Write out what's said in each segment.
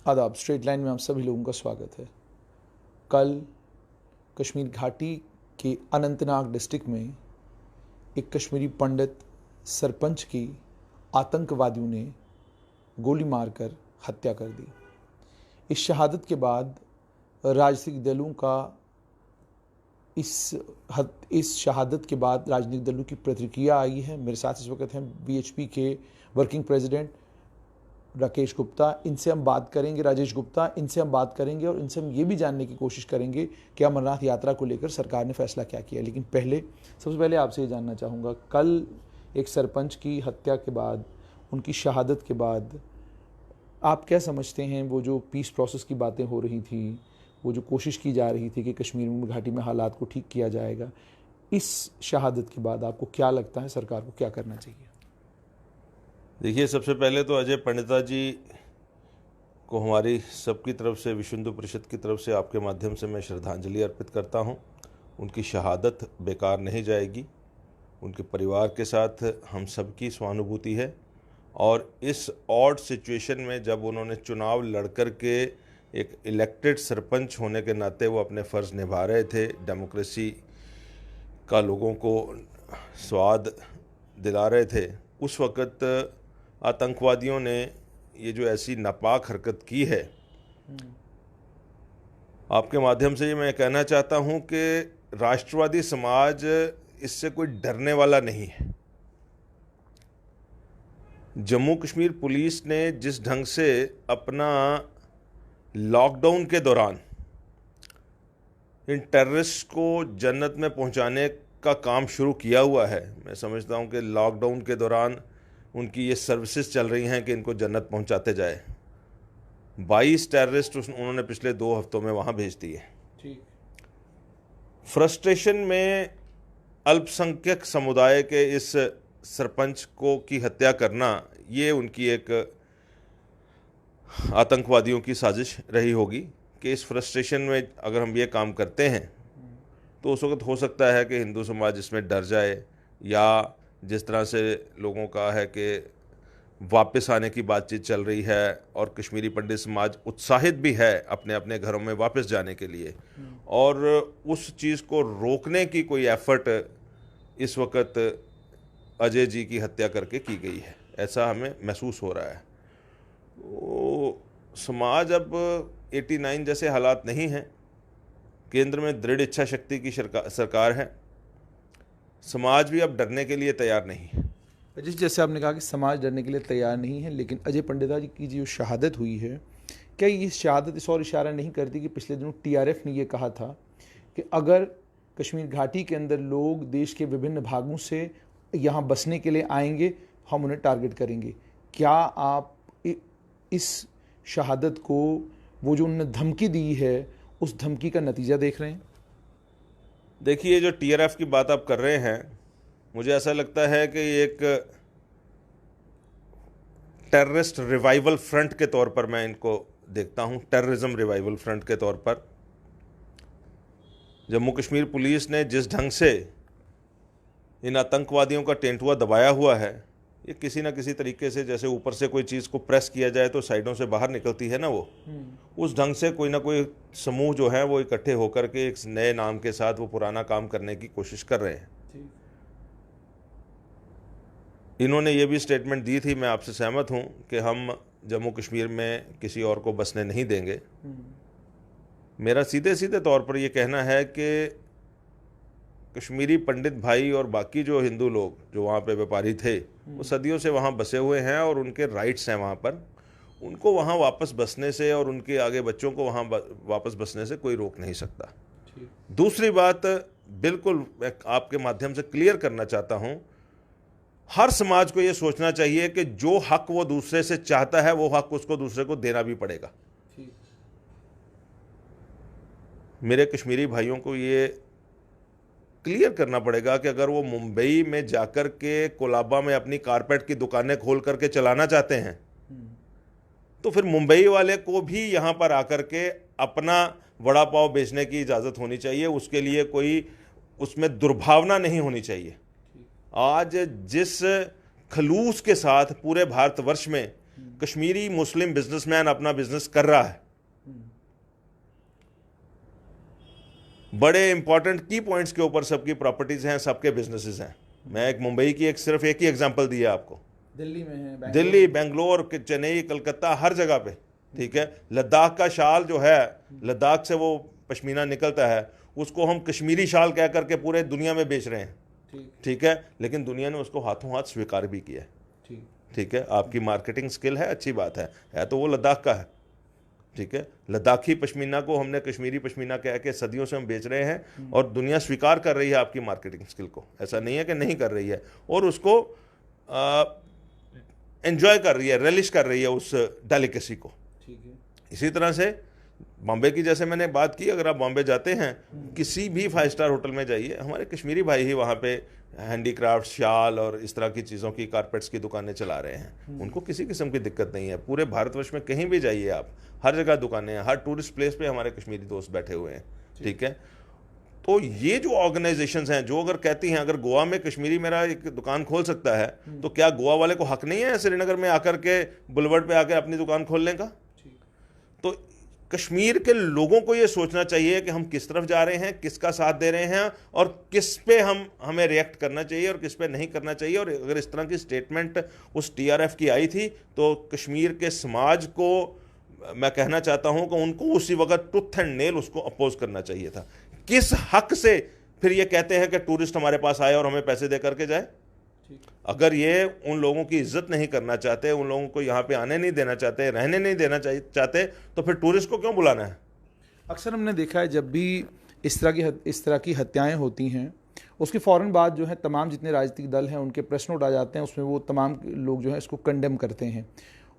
आदाब। Straight line में आप सभी लोगों का स्वागत है। कल कश्मीर घाटी के अनंतनाग डिस्ट्रिक्ट में एक कश्मीरी पंडित सरपंच की आतंकवादियों ने गोली मारकर हत्या कर दी। इस शहादत के बाद राजनीतिक दलों का इस शहादत के बाद राजनीतिक दलों की प्रतिक्रिया आई है। मेरे साथ इस वक्त हैं बीएचपी के वर्किंग प्रेसिडेंट राकेश गुप्ता। इनसे हम बात करेंगे, राजेश गुप्ता, इनसे हम बात करेंगे और इनसे हम ये भी जानने की कोशिश करेंगे कि अमरनाथ यात्रा को लेकर सरकार ने फैसला क्या किया। लेकिन सबसे पहले आपसे ये जानना चाहूँगा, कल एक सरपंच की हत्या के बाद, उनकी शहादत के बाद आप क्या समझते हैं, वो जो पीस प्रोसेस की बातें हो रही थी, वो जो कोशिश की जा रही थी कि कश्मीर में घाटी में हालात को ठीक किया जाएगा, इस शहादत के बाद आपको क्या लगता है सरकार को क्या करना चाहिए? देखिए, सबसे पहले तो अजय पंडिता जी को हमारी सबकी तरफ से, विश्व हिंदू परिषद की तरफ से आपके माध्यम से मैं श्रद्धांजलि अर्पित करता हूं। उनकी शहादत बेकार नहीं जाएगी। उनके परिवार के साथ हम सबकी सहानुभूति है। और इस ऑड सिचुएशन में जब उन्होंने चुनाव लड़कर के एक इलेक्टेड सरपंच होने के नाते वो अपने फ़र्ज़ निभा रहे थे, डेमोक्रेसी का लोगों को स्वाद दिला रहे थे, उस वक़्त आतंकवादियों ने ये जो ऐसी नापाक हरकत की है, आपके माध्यम से ये मैं कहना चाहता हूँ कि राष्ट्रवादी समाज इससे कोई डरने वाला नहीं है। जम्मू कश्मीर पुलिस ने जिस ढंग से अपना लॉकडाउन के दौरान इन टेररिस्ट को जन्नत में पहुंचाने का काम शुरू किया हुआ है, मैं समझता हूं कि लॉकडाउन के दौरान उनकी ये सर्विसेज चल रही हैं कि इनको जन्नत पहुंचाते जाए। 22 टेररिस्ट उन्होंने पिछले 2 हफ्तों में वहां भेज दिए। फ्रस्ट्रेशन में अल्पसंख्यक समुदाय के इस सरपंच की हत्या करना, ये उनकी एक आतंकवादियों की साजिश रही होगी कि इस फ्रस्ट्रेशन में अगर हम ये काम करते हैं तो उस वक्त हो सकता है कि हिंदू समाज इसमें डर जाए, या जिस तरह से लोगों का है कि वापस आने की बातचीत चल रही है और कश्मीरी पंडित समाज उत्साहित भी है अपने अपने घरों में वापस जाने के लिए, और उस चीज़ को रोकने की कोई एफर्ट इस वक्त अजय जी की हत्या करके की गई है, ऐसा हमें महसूस हो रहा है। तो समाज अब 89 जैसे हालात नहीं हैं। केंद्र में दृढ़ इच्छा शक्ति की सरकार है। समाज भी अब डरने के लिए तैयार नहीं है। जैसे आपने कहा कि समाज डरने के लिए तैयार नहीं है, लेकिन अजय पंडिता जी की जो शहादत हुई है, क्या ये शहादत इस और इशारा नहीं करती कि पिछले दिनों टीआरएफ ने ये कहा था कि अगर कश्मीर घाटी के अंदर लोग देश के विभिन्न भागों से यहाँ बसने के लिए आएंगे, हम उन्हें टारगेट करेंगे? क्या आप इस शहादत को, वो जो उन्होंने धमकी दी है, उस धमकी का नतीजा देख रहे हैं? देखिए, जो टीआरएफ की बात आप कर रहे हैं, मुझे ऐसा लगता है कि एक टेररिस्ट रिवाइवल फ्रंट के तौर पर मैं इनको देखता हूं। टेररिज्म रिवाइवल फ्रंट के तौर पर जम्मू कश्मीर पुलिस ने जिस ढंग से इन आतंकवादियों का टेंटुआ दबाया हुआ है, ये किसी ना किसी तरीके से, जैसे ऊपर से कोई चीज़ को प्रेस किया जाए तो साइडों से बाहर निकलती है ना, वो उस ढंग से कोई ना कोई समूह जो है वो इकट्ठे होकर के एक नए नाम के साथ वो पुराना काम करने की कोशिश कर रहे हैं। इन्होंने ये भी स्टेटमेंट दी थी, मैं आपसे सहमत हूँ, कि हम जम्मू कश्मीर में किसी और को बसने नहीं देंगे। मेरा सीधे सीधे तौर पर यह कहना है कि कश्मीरी पंडित भाई और बाकी जो हिंदू लोग जो वहाँ पे व्यापारी थे, वो सदियों से वहाँ बसे हुए हैं और उनके राइट्स हैं वहाँ पर। उनको वहाँ वापस बसने से और उनके आगे बच्चों को वहाँ वापस बसने से कोई रोक नहीं सकता। दूसरी बात, बिल्कुल मैं आपके माध्यम से क्लियर करना चाहता हूँ, हर समाज को ये सोचना चाहिए कि जो हक वो दूसरे से चाहता है, वो हक उसको दूसरे को देना भी पड़ेगा। मेरे कश्मीरी भाइयों को ये क्लियर करना पड़ेगा कि अगर वो मुंबई में जाकर के कोलाबा में अपनी कारपेट की दुकानें खोल करके चलाना चाहते हैं, तो फिर मुंबई वाले को भी यहाँ पर आकर के अपना वड़ा पाव बेचने की इजाज़त होनी चाहिए। उसके लिए कोई उसमें दुर्भावना नहीं होनी चाहिए। आज जिस खलूस के साथ पूरे भारतवर्ष में कश्मीरी मुस्लिम बिजनेसमैन अपना बिजनेस कर रहा है। बड़े इंपॉर्टेंट की पॉइंट्स के ऊपर सबकी प्रॉपर्टीज हैं, सबके बिजनेसेस हैं। मैं एक मुंबई की सिर्फ एक ही एग्जांपल दिया आपको। दिल्ली में है, दिल्ली, बेंगलोर, चेन्नई, कलकत्ता, हर जगह पे, ठीक है। लद्दाख का शाल जो है, लद्दाख से वो पश्मीना निकलता है, उसको हम कश्मीरी शाल कह करके पूरे दुनिया में बेच रहे हैं, ठीक है। लेकिन दुनिया ने उसको हाथों हाथ स्वीकार भी किया है, ठीक है। आपकी मार्केटिंग स्किल है, अच्छी बात है तो वो लद्दाख का है, ठीक है। लद्दाखी पश्मीना को हमने कश्मीरी पश्मीना कह के सदियों से हम बेच रहे हैं और दुनिया स्वीकार कर रही है आपकी मार्केटिंग स्किल को, ऐसा नहीं है कि नहीं कर रही है, और उसको एंजॉय कर रही है, रेलिश कर रही है उस डेलिकेसी को, ठीक है। इसी तरह से बॉम्बे की जैसे मैंने बात की, अगर आप बॉम्बे जाते हैं किसी भी 5 स्टार होटल में जाइए, हमारे कश्मीरी भाई ही वहाँ पे हैंडीक्राफ्ट, शाल और इस तरह की चीज़ों की, कारपेट्स की दुकानें चला रहे हैं। उनको किसी किस्म की दिक्कत नहीं है। पूरे भारतवर्ष में कहीं भी जाइए आप, हर जगह दुकानें हैं, हर टूरिस्ट प्लेस पे हमारे कश्मीरी दोस्त बैठे हुए हैं, ठीक है। तो ये जो ऑर्गेनाइजेशंस हैं जो अगर कहती हैं अगर गोवा में कश्मीरी मेरा एक दुकान खोल सकता है, तो क्या गोवा वाले को हक नहीं है श्रीनगर में आकर के बुलवर्ड पे आकर अपनी दुकान खोलने का? तो कश्मीर के लोगों को ये सोचना चाहिए कि हम किस तरफ जा रहे हैं, किसका साथ दे रहे हैं और किस पे हमें रिएक्ट करना चाहिए और किस पे नहीं करना चाहिए। और अगर इस तरह की स्टेटमेंट उस टीआरएफ की आई थी तो कश्मीर के समाज को मैं कहना चाहता हूं कि उनको उसी वक्त टूथ एंड नेल उसको अपोज करना चाहिए था। किस हक से फिर ये कहते हैं कि टूरिस्ट हमारे पास आए और हमें पैसे दे करके जाए? अगर ये उन लोगों की इज्जत नहीं करना चाहते, उन लोगों को यहाँ पे आने नहीं देना चाहते, रहने नहीं देना चाहते, तो फिर टूरिस्ट को क्यों बुलाना है? अक्सर हमने देखा है जब भी इस तरह की हत्याएं होती हैं, उसके फ़ौरन बाद जो है तमाम जितने राजनीतिक दल हैं उनके प्रेस नोट आ जाते हैं, उसमें वो तमाम लोग जो है इसको कंडेम करते हैं।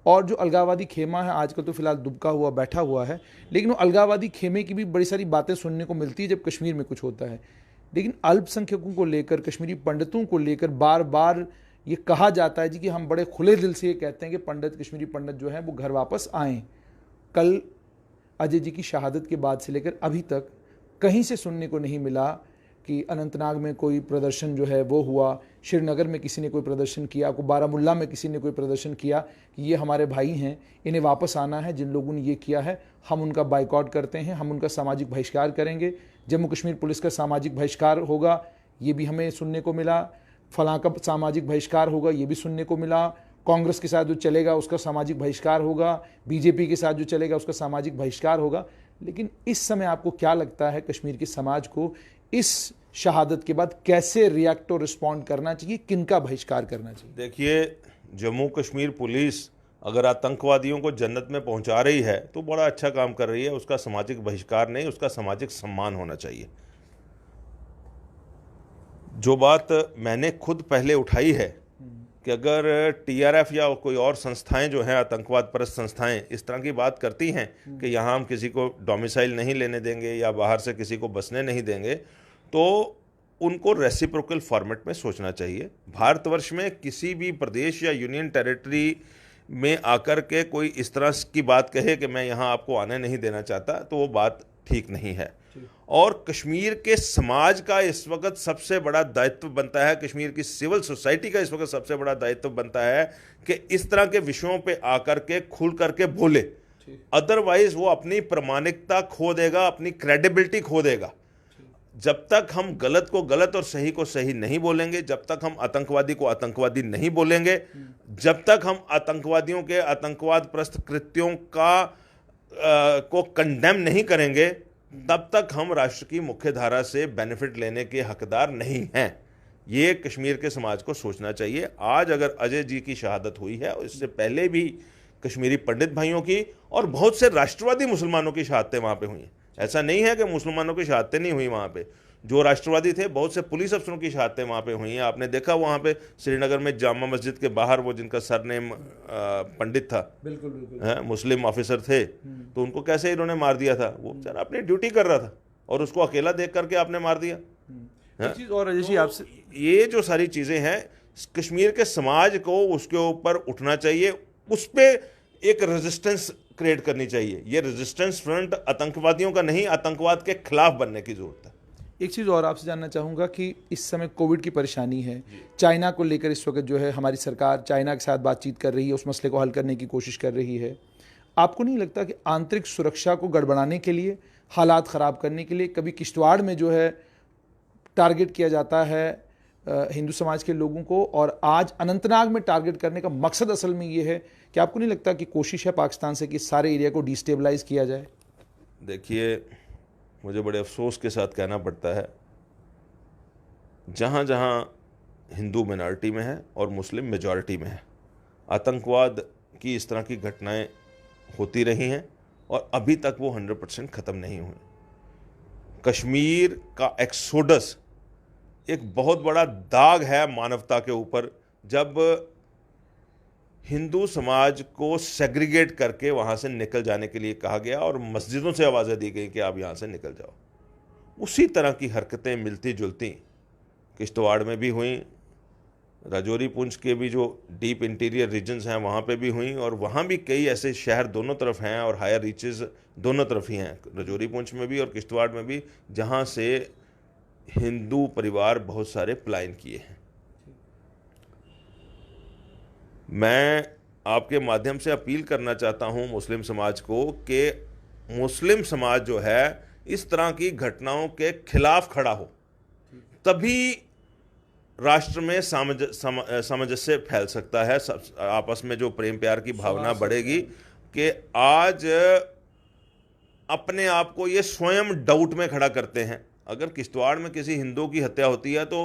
और जो अलगाववादी खेमा है आजकल तो फिलहाल दुबका हुआ बैठा हुआ है, लेकिन वो अलगाववादी खेमे की भी बड़ी सारी बातें सुनने को मिलती है जब कश्मीर में कुछ होता है। लेकिन अल्पसंख्यकों को लेकर, कश्मीरी पंडितों को लेकर बार बार ये कहा जाता है जी कि हम बड़े खुले दिल से ये कहते हैं कि कश्मीरी पंडित जो हैं वो घर वापस आएँ। कल अजय जी की शहादत के बाद से लेकर अभी तक कहीं से सुनने को नहीं मिला कि अनंतनाग में कोई प्रदर्शन जो है वो हुआ, श्रीनगर में किसी ने कोई प्रदर्शन किया, को बारामुल्ला में किसी ने कोई प्रदर्शन किया कि ये हमारे भाई हैं, इन्हें वापस आना है, जिन लोगों ने ये किया है हम उनका बाइकआउट करते हैं, हम उनका सामाजिक बहिष्कार करेंगे, जम्मू कश्मीर पुलिस का सामाजिक बहिष्कार होगा, ये भी हमें सुनने को मिला, फलां का सामाजिक बहिष्कार होगा, ये भी सुनने को मिला, कांग्रेस के साथ जो चलेगा उसका सामाजिक बहिष्कार होगा, बीजेपी के साथ जो चलेगा उसका सामाजिक बहिष्कार होगा। लेकिन इस समय आपको क्या लगता है कश्मीर के समाज को इस शहादत के बाद कैसे रिएक्ट और रिस्पॉन्ड करना चाहिए, किनका बहिष्कार करना चाहिए? देखिए, जम्मू कश्मीर पुलिस अगर आतंकवादियों को जन्नत में पहुंचा रही है तो बड़ा अच्छा काम कर रही है। उसका सामाजिक बहिष्कार नहीं, उसका सामाजिक सम्मान होना चाहिए। जो बात मैंने खुद पहले उठाई है कि अगर टीआरएफ या कोई और संस्थाएं जो हैं, आतंकवाद परस्त संस्थाएं, इस तरह की बात करती हैं कि यहाँ हम किसी को डोमिसाइल नहीं लेने देंगे या बाहर से किसी को बसने नहीं देंगे, तो उनको रेसिप्रोकल फॉर्मेट में सोचना चाहिए। भारतवर्ष में किसी भी प्रदेश या यूनियन टेरिटरी में आकर के कोई इस तरह की बात कहे कि मैं यहाँ आपको आने नहीं देना चाहता, तो वो बात ठीक नहीं है। और कश्मीर के समाज का इस वक्त सबसे बड़ा दायित्व बनता है, कश्मीर की सिविल सोसाइटी का इस वक्त सबसे बड़ा दायित्व बनता है कि इस तरह के विषयों पे आकर के खुल करके बोले। अदरवाइज वो अपनी प्रामाणिकता खो देगा, अपनी क्रेडिबिलिटी खो देगा। जब तक हम गलत को गलत और सही को सही नहीं बोलेंगे, जब तक हम आतंकवादी को आतंकवादी नहीं बोलेंगे, जब तक हम आतंकवादियों के आतंकवाद प्रस्त कृत्यों को कंडेम नहीं करेंगे, तब तक हम राष्ट्र की मुख्य धारा से बेनिफिट लेने के हकदार नहीं हैं। ये कश्मीर के समाज को सोचना चाहिए। आज अगर अजय जी की शहादत हुई है, और इससे पहले भी कश्मीरी पंडित भाइयों की और बहुत से राष्ट्रवादी मुसलमानों की शहादतें वहाँ पे हुई हैं। ऐसा नहीं है कि मुसलमानों की शहादतें नहीं हुई वहाँ पे। जो राष्ट्रवादी थे, बहुत से पुलिस अफसरों की शहादतें वहाँ पे हुई हैं। आपने देखा वहाँ पे श्रीनगर में जामा मस्जिद के बाहर वो जिनका सरनेम पंडित था, बिल्कुल बिल्कुल मुस्लिम ऑफिसर थे, तो उनको कैसे इन्होंने मार दिया था? वो बेचारा अपनी ड्यूटी कर रहा था और उसको अकेला देख करके आपने मार दिया। और अजय जी आपसे ये जो सारी चीज़ें हैं, कश्मीर के समाज को उसके ऊपर उठना चाहिए, उस पर एक रेजिस्टेंस क्रिएट करनी चाहिए। ये रेजिस्टेंस फ्रंट आतंकवादियों का नहीं, आतंकवाद के खिलाफ बनने की जरूरत है। एक चीज़ और आपसे जानना चाहूँगा कि इस समय कोविड की परेशानी है, चाइना को लेकर इस वक्त जो है हमारी सरकार चाइना के साथ बातचीत कर रही है, उस मसले को हल करने की कोशिश कर रही है। आपको नहीं लगता कि आंतरिक सुरक्षा को गड़बड़ाने के लिए, हालात ख़राब करने के लिए कभी किश्तवाड़ में जो है टारगेट किया जाता है हिंदू समाज के लोगों को, और आज अनंतनाग में टारगेट करने का मकसद असल में ये है कि आपको नहीं लगता कि कोशिश है पाकिस्तान से कि सारे एरिया को डिस्टेबलाइज किया जाए? देखिए, मुझे बड़े अफसोस के साथ कहना पड़ता है, जहाँ जहाँ हिंदू मिनॉरिटी में है और मुस्लिम मेजॉरिटी में है, आतंकवाद की इस तरह की घटनाएं होती रही हैं और अभी तक वो 100% ख़त्म नहीं हुई। कश्मीर का एक्सोडस एक बहुत बड़ा दाग है मानवता के ऊपर, जब हिंदू समाज को सेग्रीगेट करके वहाँ से निकल जाने के लिए कहा गया और मस्जिदों से आवाज़ें दी गई कि आप यहाँ से निकल जाओ। उसी तरह की हरकतें मिलती जुलती किश्तवाड़ में भी हुई, राजौरी पुंछ के भी जो डीप इंटीरियर रीजन्स हैं वहाँ पे भी हुई, और वहाँ भी कई ऐसे शहर दोनों तरफ हैं और हायर रीचेस दोनों तरफ ही हैं, राजौरी पुंछ में भी और किश्तवाड़ में भी, जहाँ से हिंदू परिवार बहुत सारे पलायन किए हैं। मैं आपके माध्यम से अपील करना चाहता हूँ मुस्लिम समाज को कि मुस्लिम समाज जो है इस तरह की घटनाओं के खिलाफ खड़ा हो, तभी राष्ट्र में सामंजस्य फैल सकता है, आपस में जो प्रेम प्यार की भावना बढ़ेगी कि आज अपने आप को ये स्वयं डाउट में खड़ा करते हैं। अगर किश्तवाड़ में किसी हिंदू की हत्या होती है तो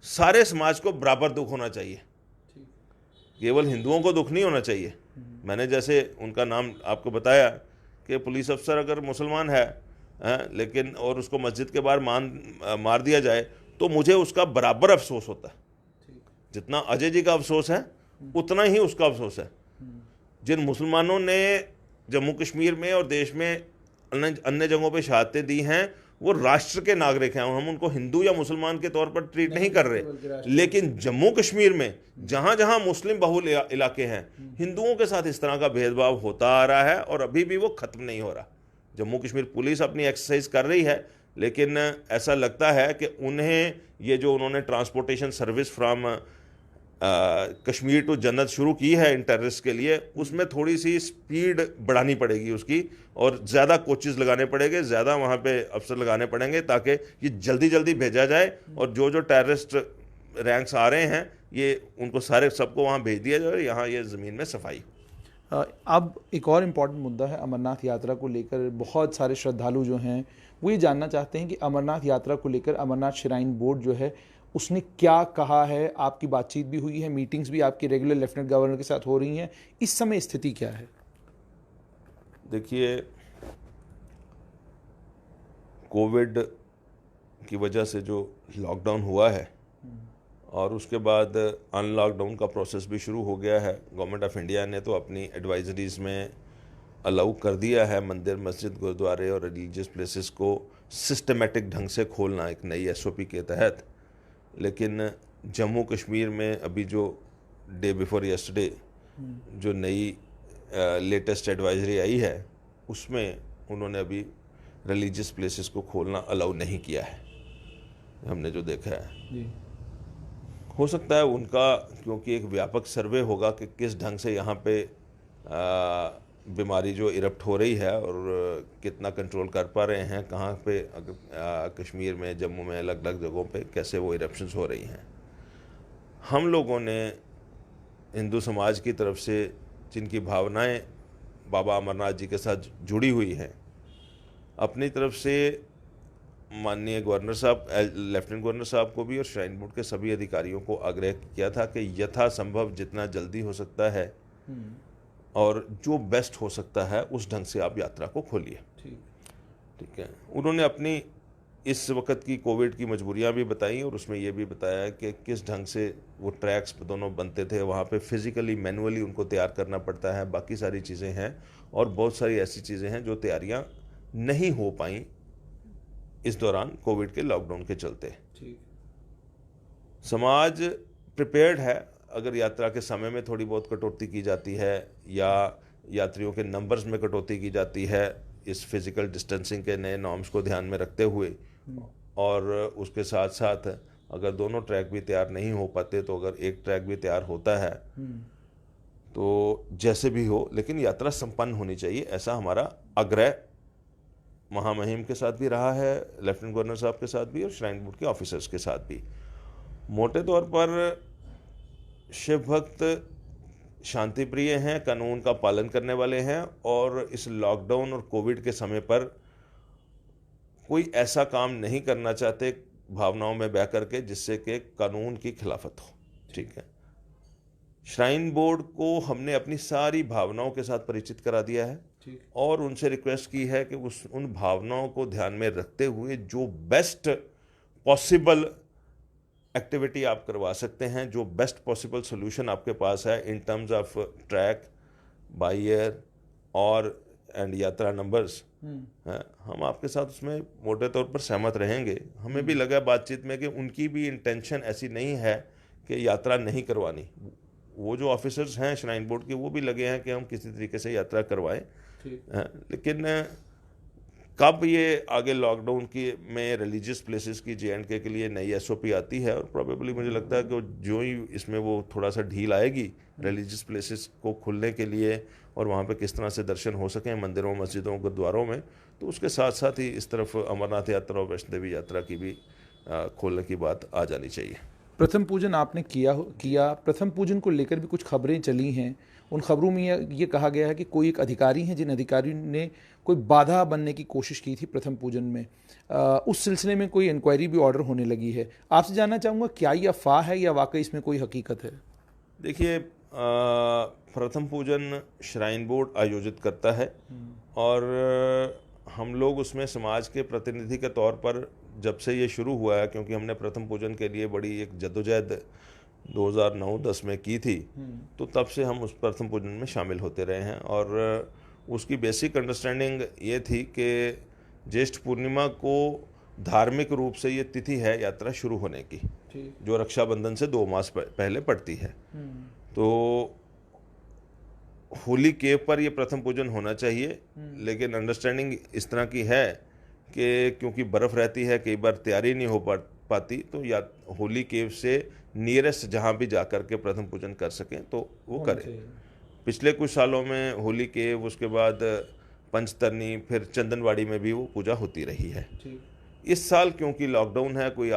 सारे समाज को बराबर दुख होना चाहिए, केवल हिंदुओं को दुख नहीं होना चाहिए। मैंने जैसे उनका नाम आपको बताया कि पुलिस अफसर अगर मुसलमान है लेकिन और उसको मस्जिद के बाहर मार दिया जाए तो मुझे उसका बराबर अफसोस होता है। जितना अजय जी का अफसोस है उतना ही उसका अफसोस है। जिन मुसलमानों ने जम्मू कश्मीर में और देश में अन्य जगहों पे शहादतें दी हैं वो राष्ट्र के नागरिक हैं, हम उनको हिंदू या मुसलमान के तौर पर ट्रीट नहीं कर रहे। लेकिन जम्मू कश्मीर में जहाँ जहाँ मुस्लिम बहुल इलाके हैं, हिंदुओं के साथ इस तरह का भेदभाव होता आ रहा है और अभी भी वो ख़त्म नहीं हो रहा। जम्मू कश्मीर पुलिस अपनी एक्सरसाइज कर रही है, लेकिन ऐसा लगता है कि उन्हें ये जो उन्होंने transportation service from Kashmir to जन्नत शुरू की है इन टेररिस्ट के लिए, उसमें थोड़ी सी स्पीड बढ़ानी पड़ेगी उसकी, और ज़्यादा कोचेज़ लगाने पड़ेंगे, ज़्यादा वहाँ पे अफसर लगाने पड़ेंगे ताकि ये जल्दी जल्दी भेजा जाए और जो जो टेररिस्ट रैंक्स आ रहे हैं ये उनको सारे सबको वहाँ भेज दिया जाए, यहाँ ये ज़मीन में सफाई। अब एक और इम्पॉर्टेंट मुद्दा है अमरनाथ यात्रा को लेकर। बहुत सारे श्रद्धालु जो हैं वो ये जानना चाहते हैं कि अमरनाथ यात्रा को लेकर अमरनाथ श्राइन बोर्ड जो है उसने क्या कहा है। आपकी बातचीत भी हुई है, मीटिंग्स भी आपकी रेगुलर लेफ्टिनेंट गवर्नर के साथ हो रही हैं, इस समय स्थिति क्या है? देखिए, कोविड की वजह से जो लॉकडाउन हुआ है और उसके बाद अनलॉकडाउन का प्रोसेस भी शुरू हो गया है। गवर्नमेंट ऑफ इंडिया ने तो अपनी एडवाइजरीज में अलाउ कर दिया है मंदिर, मस्जिद, गुरुद्वारे और रिलीजियस प्लेसेस को सिस्टमेटिक ढंग से खोलना एक नई एसओपी के तहत। लेकिन जम्मू कश्मीर में अभी जो डे बिफोर यस्टरडे जो नई लेटेस्ट एडवाइजरी आई है उसमें उन्होंने अभी रिलीजियस प्लेसेस को खोलना अलाउ नहीं किया है, हमने जो देखा है जी। हो सकता है उनका, क्योंकि एक व्यापक सर्वे होगा कि किस ढंग से यहाँ पे बीमारी जो इरप्ट हो रही है और कितना कंट्रोल कर पा रहे हैं, कहाँ पे कश्मीर में, जम्मू में, अलग अलग जगहों पे कैसे वो इरप्शंस हो रही हैं। हम लोगों ने हिंदू समाज की तरफ से जिनकी भावनाएं बाबा अमरनाथ जी के साथ जुड़ी हुई हैं, अपनी तरफ से माननीय गवर्नर साहब, लेफ्टिनेंट गवर्नर साहब को भी और श्राइन बोर्ड के सभी अधिकारियों को आग्रह किया था कि यथासंभव जितना जल्दी हो सकता है और जो बेस्ट हो सकता है उस ढंग से आप यात्रा को खोलिए। ठीक है। उन्होंने अपनी इस वक्त की कोविड की मजबूरियां भी बताई और उसमें यह भी बताया कि किस ढंग से वो ट्रैक्स दोनों बनते थे, वहाँ पे फिज़िकली मैनुअली उनको तैयार करना पड़ता है, बाकी सारी चीज़ें हैं और बहुत सारी ऐसी चीज़ें हैं जो तैयारियां नहीं हो पाई इस दौरान कोविड के लॉकडाउन के चलते। समाज प्रिपेयर्ड है। अगर यात्रा के समय में थोड़ी बहुत कटौती की जाती है या यात्रियों के नंबर्स में कटौती की जाती है इस फिज़िकल डिस्टेंसिंग के नए नॉर्म्स को ध्यान में रखते हुए, और उसके साथ साथ अगर दोनों ट्रैक भी तैयार नहीं हो पाते तो अगर एक ट्रैक भी तैयार होता है तो जैसे भी हो, लेकिन यात्रा संपन्न होनी चाहिए, ऐसा हमारा आग्रह महामहिम के साथ भी रहा है, लेफ्टिनेंट गवर्नर साहब के साथ भी और श्राइन बोर्ड के ऑफिसर्स के साथ भी। मोटे तौर पर शिव भक्त शांति प्रिय हैं, कानून का पालन करने वाले हैं और इस लॉकडाउन और कोविड के समय पर कोई ऐसा काम नहीं करना चाहते भावनाओं में बह करके जिससे कि कानून की खिलाफत हो। ठीक है, श्राइन बोर्ड को हमने अपनी सारी भावनाओं के साथ परिचित करा दिया है और उनसे रिक्वेस्ट की है कि उन भावनाओं को ध्यान में रखते हुए जो बेस्ट पॉसिबल एक्टिविटी आप करवा सकते हैं, जो बेस्ट पॉसिबल सोल्यूशन आपके पास है in terms of track, by air और एंड यात्रा नंबर्स, हम आपके साथ उसमें मोटे तौर पर सहमत रहेंगे। हमें भी लगा बातचीत में कि उनकी भी इंटेंशन ऐसी नहीं है कि यात्रा नहीं करवानी। वो जो ऑफिसर्स हैं श्राइन बोर्ड के वो भी लगे हैं कि हम किसी तरीके से यात्रा करवाएं, लेकिन कब ये आगे लॉकडाउन की में रिलीजियस प्लेसेस की JNK के लिए नई SOP आती है और प्रोबेबली मुझे लगता है कि जो ही इसमें वो थोड़ा सा ढील आएगी रिलीजियस प्लेसेस को खुलने के लिए और वहाँ पे किस तरह से दर्शन हो सकें मंदिरों, मस्जिदों, गुरुद्वारों में, तो उसके साथ साथ ही इस तरफ अमरनाथ यात्रा और वैष्णो देवी यात्रा की भी खोलने की बात आ जानी चाहिए। प्रथम पूजन आपने किया प्रथम पूजन को लेकर भी कुछ खबरें चली हैं। उन खबरों में ये कहा गया है कि कोई एक अधिकारी हैं जिन अधिकारी ने कोई बाधा बनने की कोशिश की थी प्रथम पूजन में। उस सिलसिले में कोई इंक्वायरी भी ऑर्डर होने लगी है। आपसे जानना चाहूँगा क्या ये अफवाह है या वाकई इसमें कोई हकीकत है? देखिए, प्रथम पूजन श्राइन बोर्ड आयोजित करता है और हम लोग उसमें समाज के प्रतिनिधि के तौर पर जब से ये शुरू हुआ है, क्योंकि हमने प्रथम पूजन के लिए बड़ी एक जद्दोजहद 2009-10 में की थी, तो तब से हम उस प्रथम पूजन में शामिल होते रहे हैं और उसकी बेसिक अंडरस्टैंडिंग ये थी कि ज्येष्ठ पूर्णिमा को धार्मिक रूप से ये तिथि है यात्रा शुरू होने की, जो रक्षाबंधन से 2 मास पहले पड़ती है। तो होली केव पर यह प्रथम पूजन होना चाहिए, लेकिन अंडरस्टैंडिंग इस तरह की है कि क्योंकि बर्फ़ रहती है, कई बार तैयारी नहीं हो पाती, तो या होली केव से नियरेस्ट जहाँ भी जा कर के प्रथम पूजन कर सकें तो वो करें। पिछले कुछ सालों में होली केव, उसके बाद पंचतरनी, फिर चंदनवाड़ी में भी वो पूजा होती रही है। इस साल क्योंकि लॉकडाउन है, कोई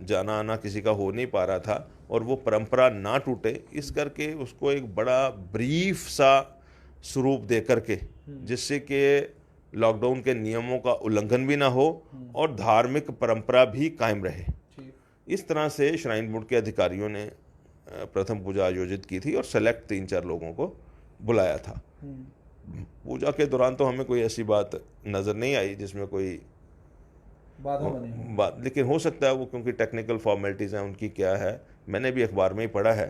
जाना आना किसी का हो नहीं पा रहा था और वो परंपरा ना टूटे, इस करके उसको एक बड़ा ब्रीफ सा स्वरूप दे करके, जिससे कि लॉकडाउन के नियमों का उल्लंघन भी ना हो और धार्मिक परंपरा भी कायम रहे, इस तरह से श्राइन बोर्ड के अधिकारियों ने प्रथम पूजा आयोजित की थी और सेलेक्ट 3-4 लोगों को बुलाया था। पूजा के दौरान तो हमें कोई ऐसी बात नज़र नहीं आई जिसमें कोई बात, लेकिन हो सकता है वो क्योंकि टेक्निकल फॉर्मेलिटीज़ हैं उनकी क्या है, मैंने भी अखबार में ही पढ़ा है,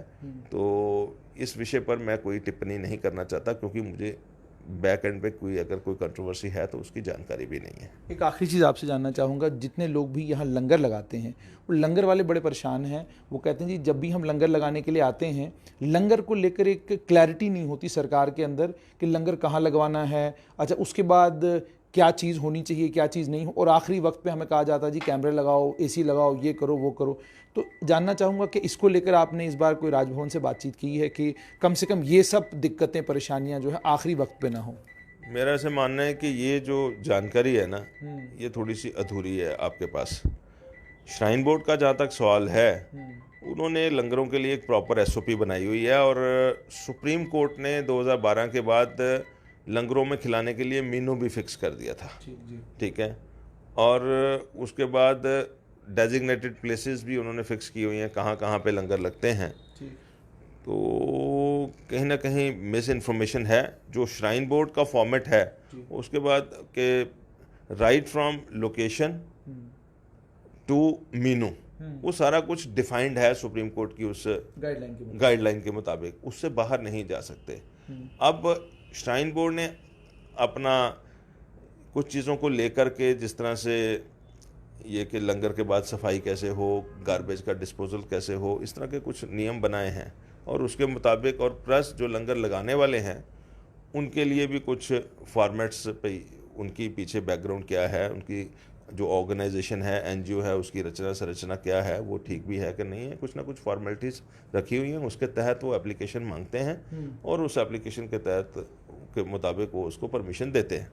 तो इस विषय पर मैं कोई टिप्पणी नहीं करना चाहता क्योंकि मुझे बैक एंड पे अगर कोई कंट्रोवर्सी है तो उसकी जानकारी भी नहीं है। एक आखिरी चीज़ आपसे जानना चाहूँगा, जितने लोग भी यहाँ लंगर लगाते हैं वो लंगर वाले बड़े परेशान हैं। वो कहते हैं जी जब भी हम लंगर लगाने के लिए आते हैं, लंगर को लेकर एक क्लैरिटी नहीं होती सरकार के अंदर कि लंगर कहाँ लगवाना है, अच्छा उसके बाद क्या चीज़ होनी चाहिए, क्या चीज़ नहीं हो, और आखिरी वक्त पे हमें कहा जाता है जी कैमरे लगाओ, AC लगाओ, ये करो वो करो। तो जानना चाहूँगा कि इसको लेकर आपने इस बार कोई राजभवन से बातचीत की है कि कम से कम ये सब दिक्कतें, परेशानियाँ जो है आखिरी वक्त पे ना हो? मेरा ऐसे मानना है कि ये जो जानकारी है ना, ये थोड़ी सी अधूरी है आपके पास। श्राइन बोर्ड का जहाँ तक सवाल है, उन्होंने लंगरों के लिए एक प्रॉपर SOP बनाई हुई है और सुप्रीम कोर्ट ने 2012 के बाद लंगरों में खिलाने के लिए मेनू भी फिक्स कर दिया था। ठीक है, और उसके बाद डेजिग्नेटेड प्लेसेस भी उन्होंने फिक्स की हुई हैं कहाँ कहाँ पे लंगर लगते हैं। तो कहीं ना कहीं मिस इन्फॉर्मेशन है। जो श्राइन बोर्ड का फॉर्मेट है उसके बाद के right from location to menu, वो सारा कुछ डिफाइंड है सुप्रीम कोर्ट की उस गाइडलाइन के मुताबिक, उससे बाहर नहीं जा सकते। अब श्राइन बोर्ड ने अपना कुछ चीज़ों को लेकर के, जिस तरह से ये कि लंगर के बाद सफाई कैसे हो, गार्बेज का डिस्पोजल कैसे हो, इस तरह के कुछ नियम बनाए हैं और उसके मुताबिक, और प्लस जो लंगर लगाने वाले हैं उनके लिए भी कुछ फॉर्मेट्स पे, उनकी पीछे बैकग्राउंड क्या है, उनकी जो ऑर्गेनाइजेशन है, एनजीओ है, उसकी रचना संरचना क्या है, वो ठीक भी है कि नहीं है। कुछ ना कुछ फॉर्मेलिटीज़ रखी हुई हैं, उसके तहत वो एप्लीकेशन मांगते हैं और उस एप्लीकेशन के तहत के मुताबिक वो उसको परमिशन देते हैं।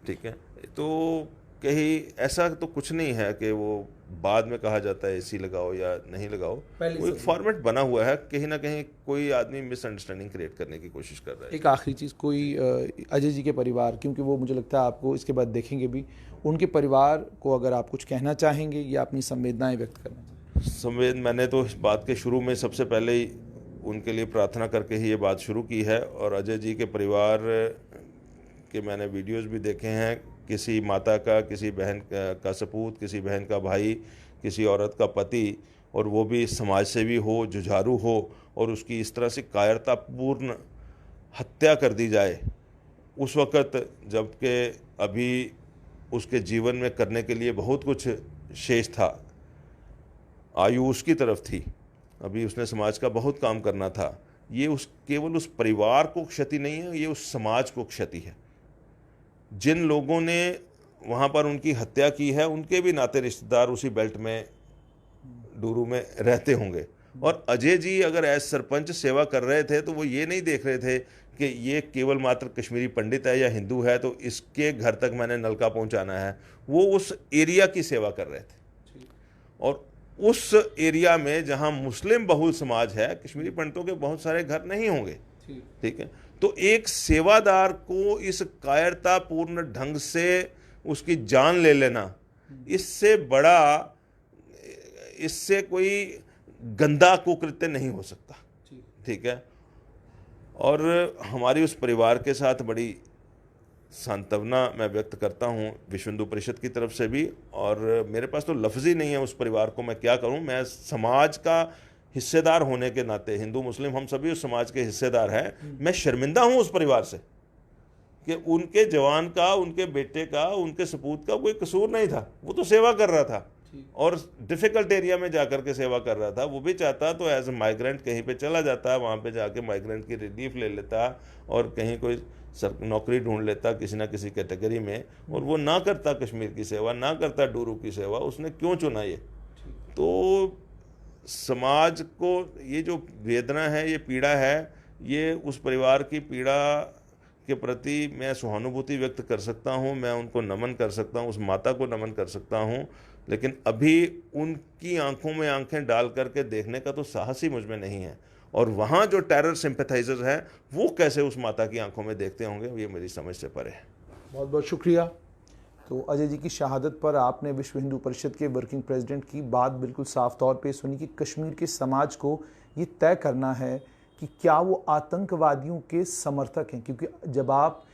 ठीक है, तो कहीं ऐसा तो कुछ नहीं है कि वो बाद में कहा जाता है एसी लगाओ या नहीं लगाओ, वो एक फॉर्मेट बना हुआ है। कहीं ना कहीं कोई आदमी मिसअंडरस्टैंडिंग क्रिएट करने की कोशिश कर रहा है। एक आखिरी चीज़, कोई अजय जी के परिवार, क्योंकि वो मुझे लगता है आपको इसके बाद देखेंगे भी, उनके परिवार को अगर आप कुछ कहना चाहेंगे या अपनी संवेदनाएं व्यक्त करना चाहेंगे? मैंने तो इस बात के शुरू में सबसे पहले ही उनके लिए प्रार्थना करके ही ये बात शुरू की है। और अजय जी के परिवार के मैंने वीडियोस भी देखे हैं, किसी माता का, किसी बहन का सपूत, किसी बहन का भाई, किसी औरत का पति, और वो भी समाज सेवी हो, जुझारू हो, और उसकी इस तरह से कायरतापूर्ण हत्या कर दी जाए उस वक़्त, जबकि अभी उसके जीवन में करने के लिए बहुत कुछ शेष था। आयु उसकी तरफ थी, अभी उसने समाज का बहुत काम करना था। ये केवल उस परिवार को क्षति नहीं है, ये उस समाज को क्षति है। जिन लोगों ने वहाँ पर उनकी हत्या की है, उनके भी नाते रिश्तेदार उसी बेल्ट में, डूरू में रहते होंगे। और अजय जी अगर एज सरपंच सेवा कर रहे थे तो वो ये नहीं देख रहे थे कि ये केवल मात्र कश्मीरी पंडित है या हिंदू है तो इसके घर तक मैंने नलका पहुंचाना है। वो उस एरिया की सेवा कर रहे थे, और उस एरिया में जहां मुस्लिम बहुल समाज है, कश्मीरी पंडितों के बहुत सारे घर नहीं होंगे। ठीक है, तो एक सेवादार को इस कायरतापूर्ण ढंग से उसकी जान ले लेना, इससे बड़ा, इससे कोई गंदा कुकृत्य नहीं हो सकता। ठीक है, और हमारी उस परिवार के साथ बड़ी सांत्वना मैं व्यक्त करता हूँ विश्व हिंदू परिषद की तरफ से भी। और मेरे पास तो लफ्ज़ ही नहीं है उस परिवार को मैं क्या करूँ। मैं समाज का हिस्सेदार होने के नाते, हिंदू मुस्लिम हम सभी उस समाज के हिस्सेदार हैं। मैं शर्मिंदा हूँ उस परिवार से कि उनके जवान का, उनके बेटे का, उनके सपूत का कोई कसूर नहीं था। वो तो सेवा कर रहा था और डिफ़िकल्ट एरिया में जाकर के सेवा कर रहा था। वो भी चाहता तो एज ए माइग्रेंट कहीं पे चला जाता, वहाँ पे जाके माइग्रेंट की रिलीफ ले लेता और कहीं कोई नौकरी ढूंढ लेता किसी ना किसी कैटेगरी में, और वो ना करता कश्मीर की सेवा, ना करता डूरू की सेवा। उसने क्यों चुना ये? तो समाज को ये जो वेदना है, ये पीड़ा है, ये उस परिवार की पीड़ा के प्रति मैं सहानुभूति व्यक्त कर सकता हूँ, मैं उनको नमन कर सकता हूँ, उस माता को नमन कर सकता हूँ। लेकिन अभी उनकी आंखों में आंखें डाल करके देखने का तो साहस ही मुझ में नहीं है। और वहाँ जो टेरर सिंपैथाइजर्स हैं वो कैसे उस माता की आंखों में देखते होंगे, ये मेरी समझ से परे है। बहुत बहुत शुक्रिया। तो अजय जी की शहादत पर आपने विश्व हिंदू परिषद के वर्किंग प्रेसिडेंट की बात बिल्कुल साफ तौर पे सुनी कि कश्मीर के समाज को ये तय करना है कि क्या वो आतंकवादियों के समर्थक हैं, क्योंकि जब आप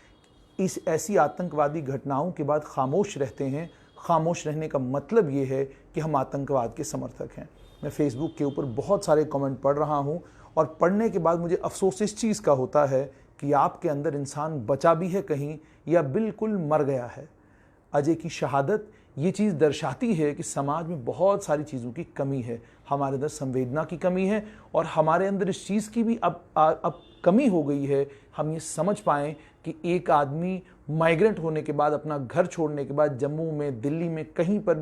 इस ऐसी आतंकवादी घटनाओं के बाद खामोश रहते हैं, खामोश रहने का मतलब ये है कि हम आतंकवाद के समर्थक हैं। मैं फेसबुक के ऊपर बहुत सारे कमेंट पढ़ रहा हूँ और पढ़ने के बाद मुझे अफसोस इस चीज़ का होता है कि आपके अंदर इंसान बचा भी है कहीं या बिल्कुल मर गया है। अजय की शहादत ये चीज़ दर्शाती है कि समाज में बहुत सारी चीज़ों की कमी है। हमारे अंदर संवेदना की कमी है और हमारे अंदर इस चीज़ की भी अब कमी हो गई है। हम ये समझ पाएँ कि एक आदमी माइग्रेंट होने के बाद, अपना घर छोड़ने के बाद जम्मू में, दिल्ली में कहीं पर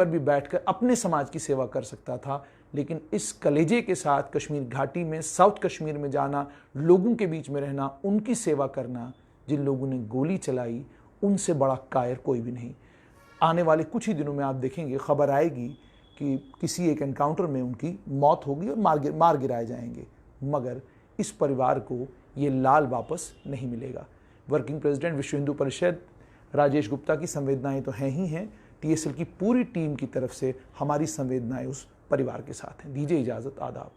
भी बैठकर अपने समाज की सेवा कर सकता था। लेकिन इस कलेजे के साथ कश्मीर घाटी में, साउथ कश्मीर में जाना, लोगों के बीच में रहना, उनकी सेवा करना, जिन लोगों ने गोली चलाई उनसे बड़ा कायर कोई भी नहीं। आने वाले कुछ ही दिनों में आप देखेंगे, खबर आएगी कि किसी एक एनकाउंटर में उनकी मौत होगी और मार गिराए जाएंगे, मगर इस परिवार को ये लाल वापस नहीं मिलेगा। वर्किंग प्रेसिडेंट विश्व हिंदू परिषद राजेश गुप्ता की संवेदनाएं तो हैं ही हैं। टीएसएल की पूरी टीम की तरफ से हमारी संवेदनाएं उस परिवार के साथ हैं। दीजिए इजाज़त, आदाब।